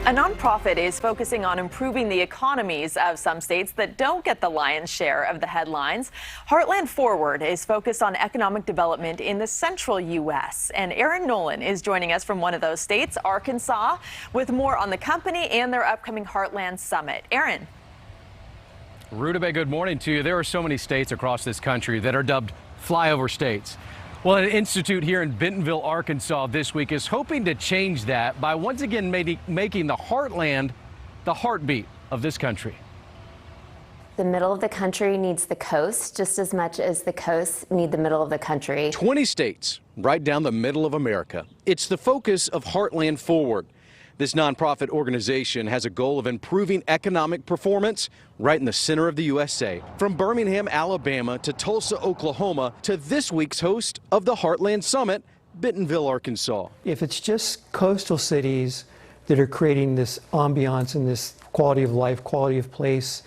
A nonprofit is focusing on improving the economies of some states that don't get the lion's share of the headlines. Heartland Forward is focused on economic development in the central U.S. And Aaron Nolan is joining us from one of those states, Arkansas, with more on the company and their upcoming Heartland Summit. Aaron. Rudabeh, good morning to you. There are so many states across this country that are dubbed flyover states. Well, an institute here in Bentonville, Arkansas this week is hoping to change that by once again making the Heartland the heartbeat of this country. The middle of the country needs the coast just as much as the coast need the middle of the country. 20 states right down the middle of America. It's the focus of Heartland Forward. This nonprofit organization has a goal of improving economic performance right in the center of the USA. From Birmingham, Alabama to Tulsa, Oklahoma to this week's host of the Heartland Summit, Bentonville, Arkansas. If it's just coastal cities that are creating this ambiance and this quality of life, quality of place,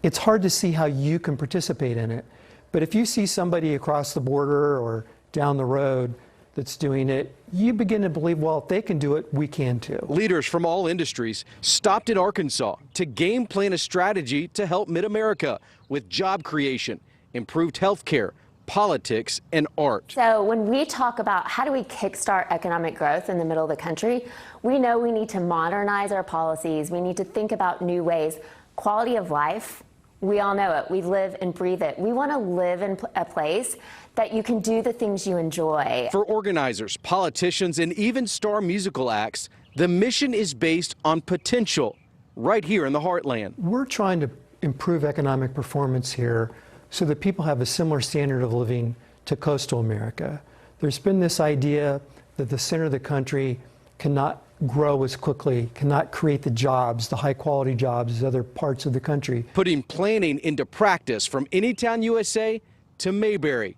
it's hard to see how you can participate in it. But if you see somebody across the border or down the road that's doing it, you begin to believe, well, if they can do it, we can too. Leaders from all industries stopped in Arkansas to game plan a strategy to help Mid-America with job creation, improved health care, politics, and art. So when we talk about how do we kickstart economic growth in the middle of the country, we know we need to modernize our policies. We need to think about new ways. Quality of life, we all know it. We live and breathe it. We want to live in a place that you can do the things you enjoy. For organizers, politicians, and even star musical acts, the mission is based on potential right here in the Heartland. We're trying to improve economic performance here so that people have a similar standard of living to coastal America. There's been this idea that the center of the country cannot grow as quickly, cannot create the jobs, the high quality jobs as other parts of the country. Putting planning into practice from Anytown, USA to Mayberry,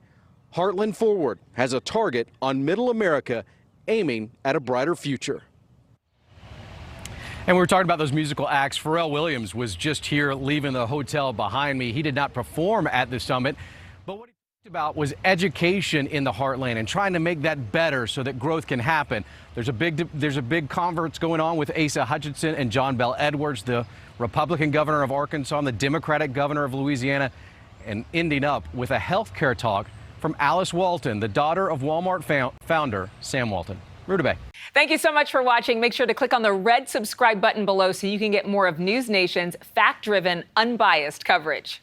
Heartland Forward has a target on Middle America, aiming at a brighter future. And we were talking about those musical acts. Pharrell Williams was just here leaving the hotel behind me. He did not perform at the summit, but what he talked about was education in the Heartland and trying to make that better so that growth can happen. There's a big conference going on with Asa Hutchinson and John Bel Edwards, the Republican governor of Arkansas and the Democratic governor of Louisiana, and ending up with a health care talk from Alice Walton, the daughter of Walmart founder Sam Walton. Rudabeh. Thank you so much for watching. Make sure to click on the red subscribe button below so you can get more of NewsNation's fact-driven, unbiased coverage.